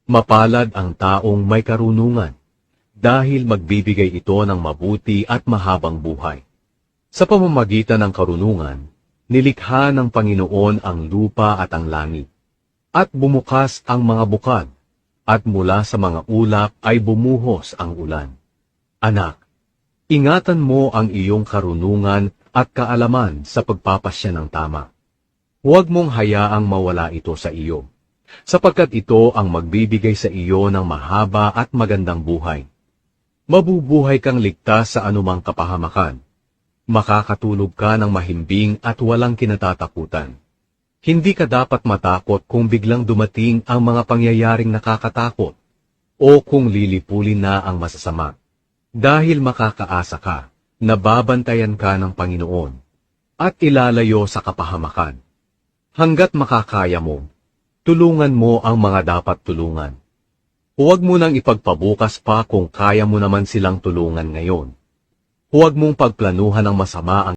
Mapalad ang taong may karunungan, dahil magbibigay ito ng mabuti at mahabang buhay. Sa pamamagitan ng karunungan, nilikha ng Panginoon ang lupa at ang langit, at bumukas ang mga bukal, at mula sa mga ulap ay bumuhos ang ulan. Anak, ingatan mo ang iyong karunungan at kaalaman sa pagpapasya ng tama. Huwag mong hayaang mawala ito sa iyo, sapagkat ito ang magbibigay sa iyo ng mahaba at magandang buhay. Mabubuhay kang ligtas sa anumang kapahamakan. Makakatulog ka ng mahimbing at walang kinatatakutan. Hindi ka dapat matakot kung biglang dumating ang mga pangyayaring nakakatakot o kung lilipulin na ang masasama. Dahil makakaasa ka, nababantayan ka ng Panginoon at ilalayo sa kapahamakan. Hanggat makakaya mo, tulungan mo ang mga dapat tulungan. Huwag mo nang ipagpabukas pa kung kaya mo naman silang tulungan ngayon. Huwag mong pagplanuhan ng masama ang